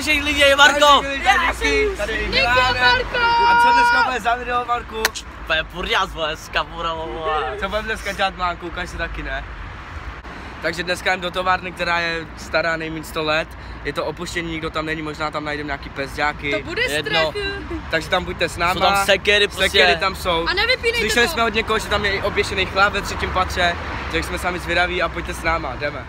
našich lidí, Marko! Díky, Marko! A co dneska bude za video, Marku? Bude purňas, vole, s kapurou, vole. Co budeme dneska dělat, Mánku? Ukaž si taky, ne? Takže dneska jdem do továrny, která je stará nejméně 100 let. Je to opuštění, nikdo tam není, možná tam najdeme nějaký pezďáky. To bude strach. Takže tam buďte s náma. Jsou tam sekery prostě. Sekery tam jsou. A nevypínejte to. Slyšeli jsme od někoho, že tam je i oběšený chlap ve 3. patře. Takže jsme sami zvědaví a pojďte s náma, jdeme.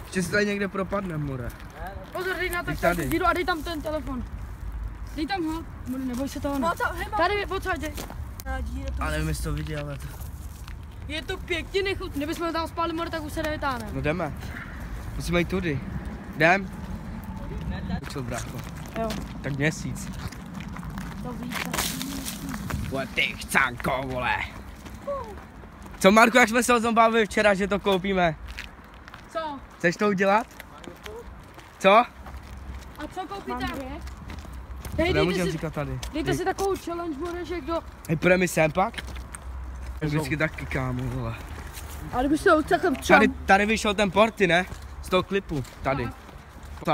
Ještě se tady někde propadne, more. Pozor, dej na to díru a dej tam ten telefon. Dej tam ho, neboj se toho. Tady, pojď, dej. A nevím, jestli to viděl, ale to... Je to pěkně nechutný, kdybychom tam spali, more, tak už se nevytáhneme. No jdeme. Musíme jít tudy. Jdem? Učil, brácho. Jo. Tak měsíc. To víš. Vole, ty chcánko, vole. Co, Marku, jak jsme se o tom bavili včera, že to koupíme? Co? Chceš to udělat? Co? A co koupíte? Hej, Nemůžem říkat tady. Dejte si takovou challenge, more, že kdo... Hej, půjdeme sem pak? Vždycky taky, kámo, vole. Ale kdyby se celkem čam. Tady vyšel ten porty, ne? Z toho klipu, tady.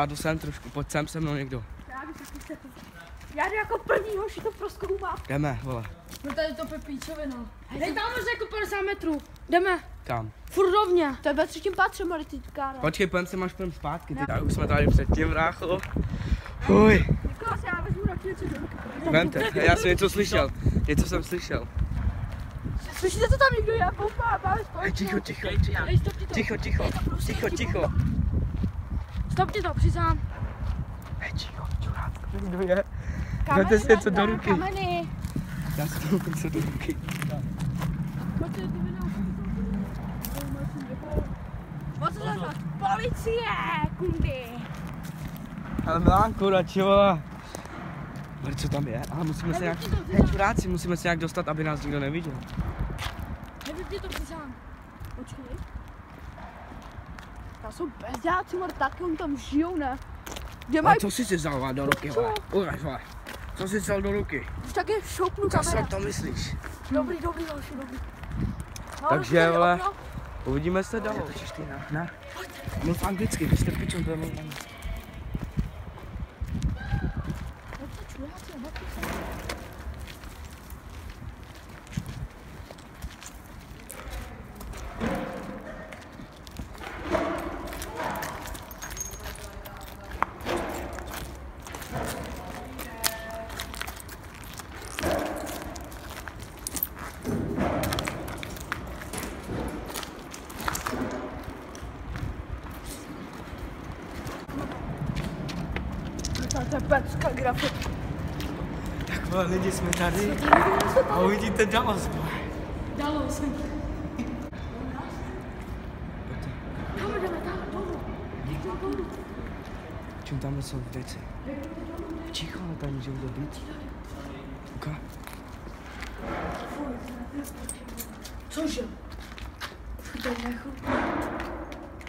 Jdu sem trošku, pojď sem se mnou někdo. Já jdu jako první hoši to prozkoumám. Jdeme, vole. No tady to pepíčovina. Hej, tam už jako 50 metrů. Jdeme. Kam? Furt rovně. To je ve 3. patře, more, ty kára. Počkej, půjdem se, máš půjdem zpátky, ty. Tak už jsme tady předtím, brácho. Fuj. Niklas, já vezmu taky něco do ruky. Vemte, já jsem něco slyšel. Něco jsem slyšel. Slyšíte, co tam někdo je? Poupa, máme společně. Ticho. Stopni to, přizám. Ticho, čurátko, kdo je? Vemte si něco do ruky. Kameny. Já si to něco do ruky. Policie, kundy. Ale Milánku, radši, vole. Co tam je? Ale musíme se nějak... Hej, čuráci, musíme se nějak dostat, aby nás nikdo neviděl. Nevypni to, přizám. Počkej. Tam jsou bezďáci, more, taky on tam žijou, ne? A co jsi si vzal do ruky, vole? Ukaž, vole. Co jsi vzal do ruky? Už taky šoupnu Co kamera. si to myslíš? Dobrý. No, Takže, vole, uvidíme se dál. Ne? Mluv anglicky, vy jste pičon, to je mluv anglicky. To je pecka grafit. Tak vole, lidi, jsme tady a uvidíte Dallas, vole. Dallas. Tam jdeme, tam dolů. Čím tam jsou věci? Ticho, ale tam můžou to být. Uka. Cože? To je nechutné.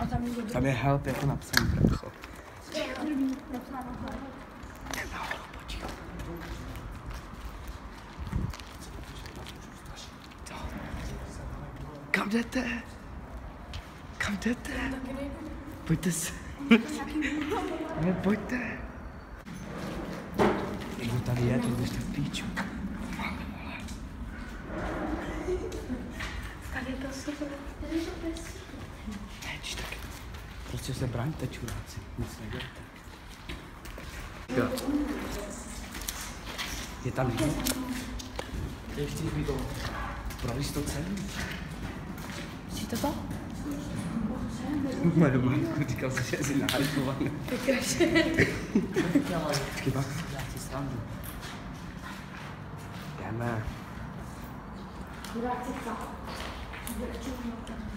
A tam je Tam je help, jako napsaný, brácho. Kam jdete? Kam jdete? Pojďte se. Ne, pojďte. Kdo tady je, to běžte v píču. Tady je to super. Tady je to bez. Neč tak. Prostě se braňte, čuráci. Nic nedělejte. Jo. Je tam víno? Ještě víno. Províš to celý? Myslíte to? Moje Marku, říkal jsi, že jsi nahypovaný. Počkej, pak si srandu. Jdeme.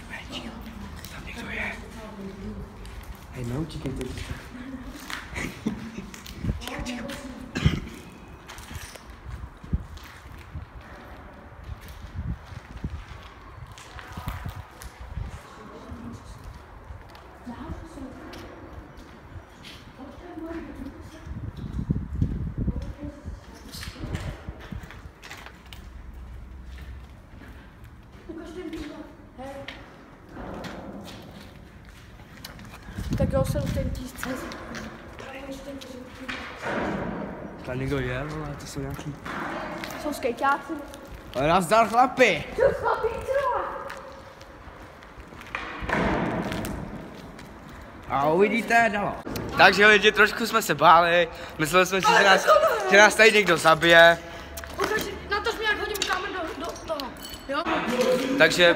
Hej, tam někdo je. Hej, neutíkejte. Ticho. Vzal jsem ten tisíc. Tam někdo je, vole, to jsou nějaký... Jsou skejťáci. Nazdar chlapi! Co chlapí, co? A uvidíte dalo. Takže lidi, trošku jsme se báli, mysleli jsme si, že nás tady někdo zabije. Na to jsme jak hodím kámen do toho, jo? Takže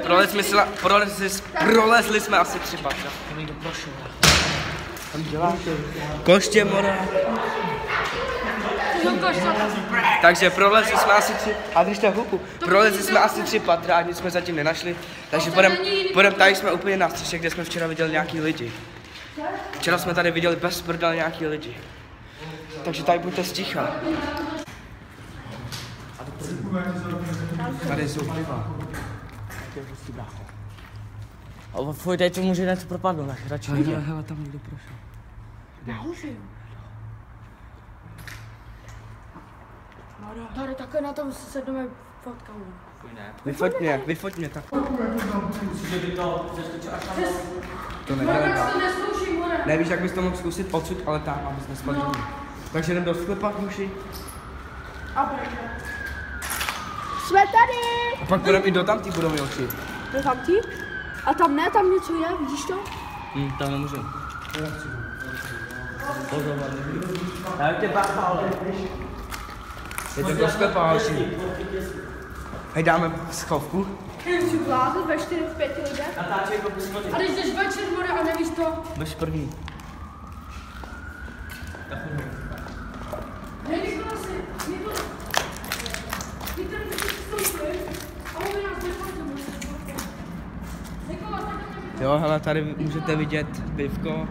prolezli jsme asi 3 patra. To někdo prošel. Tam děláte? Koště mora. Takže prolezli jsme asi 3, a držte huku, prolezli jsme asi 3 patra a nic jsme zatím nenašli. Takže půjdem tady jsme úplně na střeše, kde jsme včera viděli nějaký lidi. Včera jsme tady viděli bez prdel nějaký lidi. Takže tady buďte sticha. Tady jsou piva. Ale fuj, tady to může něco propadnout, tak radši vidět. Hele, tam někdo prošel. Tady takhle na tom sedneme fotkami. Vyfoť mě tak. To nedělej. Nevíš, jak bys to mohl zkusit odsud, ale tam, abys nespadl. Takže jdem do sklepa, muši. Jsme tady! A pak půjdeme i do tamtý budovy oči. Do tamtý? A tam ne, tam něco je, vidíš to? Tam nemůžu. Já tě bacha, ale. Jdeme do sklepa, oči. Hej, dáme schovku. Jsi vládl ve 4, 5 lidech? A když jdeš večer, more, a nevíš to? Bež první. Hej, Nikola si, Nikola. Víte, že jsi vstoupili a on nás nepovedeme. Nikola, takhle. Jo, hele, tady můžete vidět pivko.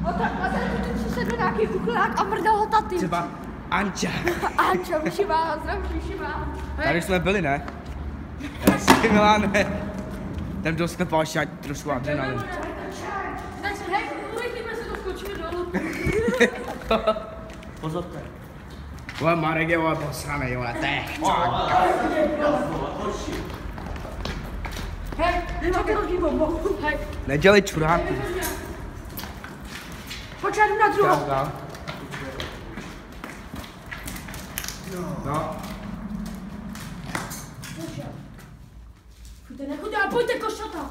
A tady se sedl nějaký kuklák a mrdal ho taty. Třeba Anča. Anča, vyšivá, zdraví, vyšivá. Tady jsme byli, ne? Hezky, Miláne. Jdem do sklepa, až ať trošku adrenalin. Tak se, hej, urychlíme se to, skočíme dolů. Pozorte. Vole, Marek je, vole, posranej, vole, tech. Hej, nemáte rozdíl bombu. Hej. Nedělej čuráku. Pojď, já jdu na druhou. No. Pojďte, nechoďte, ale pojďte, košata.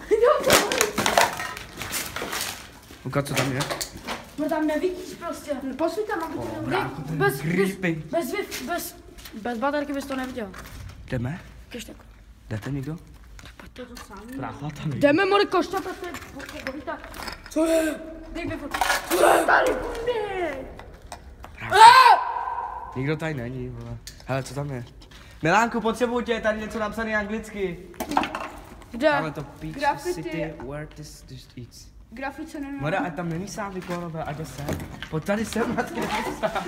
Luka, co tam je? No tam nevidíš prostě. Posvíť tam, aby to Brácho, to je creepy. Bez baterky bys to neviděl. Jdeme? Kež tak. Jdete někdo? Pojďte to sami. Brácha, tam je. Jdeme, more, košata, to je povíta. Co je? Dej vyfot. Co je tady? Nikdo tady není, vole. Hele, co tam je? Milánku, potřebuji tě, tady něco napsané anglicky. Kde? Máme to Peach Graffiti. City, where this eats. Grafice nevím. Mora, a tam není sám vykolové, ať jde sem. Pojď tady sem, matky, sám.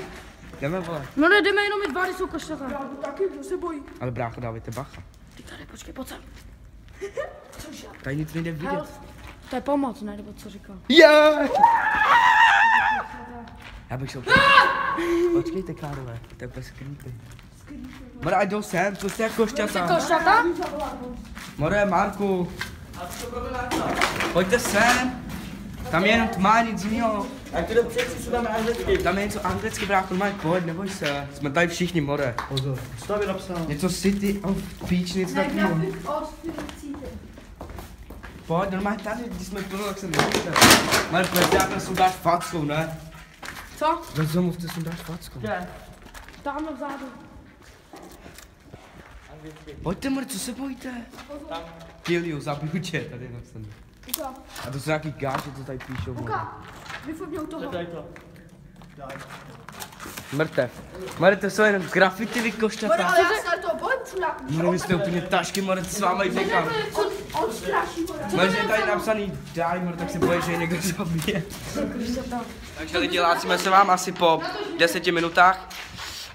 Jdeme, vole. No ne, jdeme jenom my dva, jsou košata. Já jdu taky, kdo se bojí. Ale brácho, dávejte bacha. Ty tady, počkej, pojď sem. Cože? Tady nic nejde vidět. Help. To je pomoc, ne, nebo co říkal? Yeah! Já bych šel. Počkejte, Kárové, to je úplně creepy. Mora, ať jdou sem, co jste jako šťata. Košata? More, Marku. Pojďte sem. Tam je jenom tma, nic jiného. Ať to jde přeci, co tam je anglicky. Tam je něco anglicky, brácho, normálně pojď, neboj se. Jsme tady všichni, more. Pozor. Co tam je napsáno? Něco City of Peach, něco takového. Pojď, normálně tady, když jsme plno, tak se nevíte. More, pojď, já to sundáš fackou, ne? Co? Bez domluvte, sundáš fackou. Kde? Tamhle vzadu. Pojďte, more, co se bojíte? Tam. Kill you, zabiju tě, tady je napsané. Luka, A to jsou nějaký gáče, co tady píšou, more. Luka, vyfoť mě u toho. Tady to. Mrtev. More, to jsou jenom graffiti vykošťata. Ale já se to bojím, čurák. More, vy jste úplně tašky, more, co s váma jít někam. On straší, More, že je tady napsaný die, more, tak se bojí, že je někdo zabije. Takže lidi, hlásíme se vám asi po 10 minutách.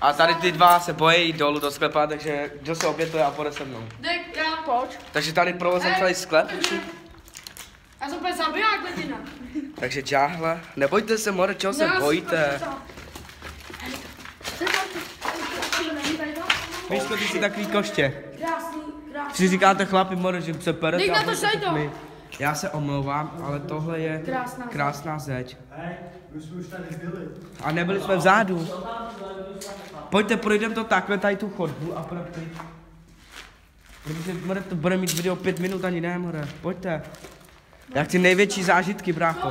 A tady ty dva se bojí jít dolů do sklepa, takže kdo se obětuje a půjde se mnou. Dek, já. Pojď. Takže tady prolezem celý sklep. Já jsem úplně zabiják, Letina. Takže čáhle. Nebojte se, more, čeho se bojíte? Víško, ty jsi takový koště. Krásný, krásný. Si říkáte chlapi, more, že se perete. Dej na to šajto. Já se omlouvám, ale tohle je krásná zeď. My jsme už tady byli. A nebyli jsme vzadu. Pojďte, projdeme to takhle, tady tu chodbu a pojďme pryč. Protože more, to bude mít video 5 minut, ani ne, more. Pojďte. Já chci největší zážitky, brácho.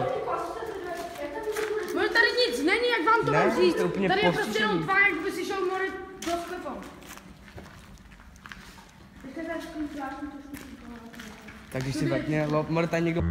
More, tady nic není, jak vám to mám říct. To je úplně tady je prostě postižený. jenom tvár, jak by si šel more do sklepa. Tak když si vrtně, more, tady někdo...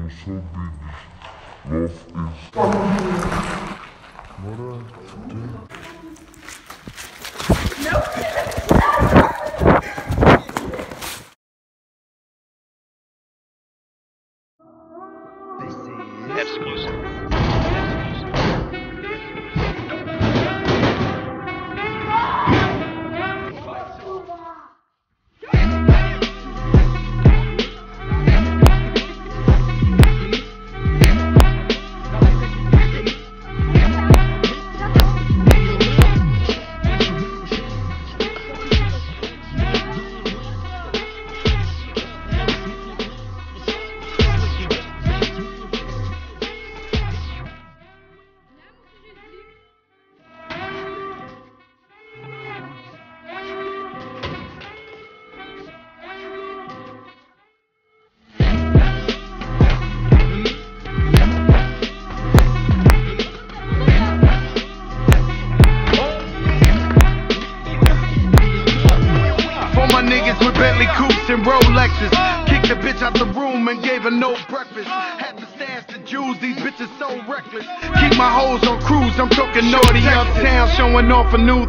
And Rolexes, kicked the bitch out the room and gave her no breakfast. Had to stash the jewels, these bitches so reckless. Keep my hoes on cruise, I'm talking naughty uptown, showing off a new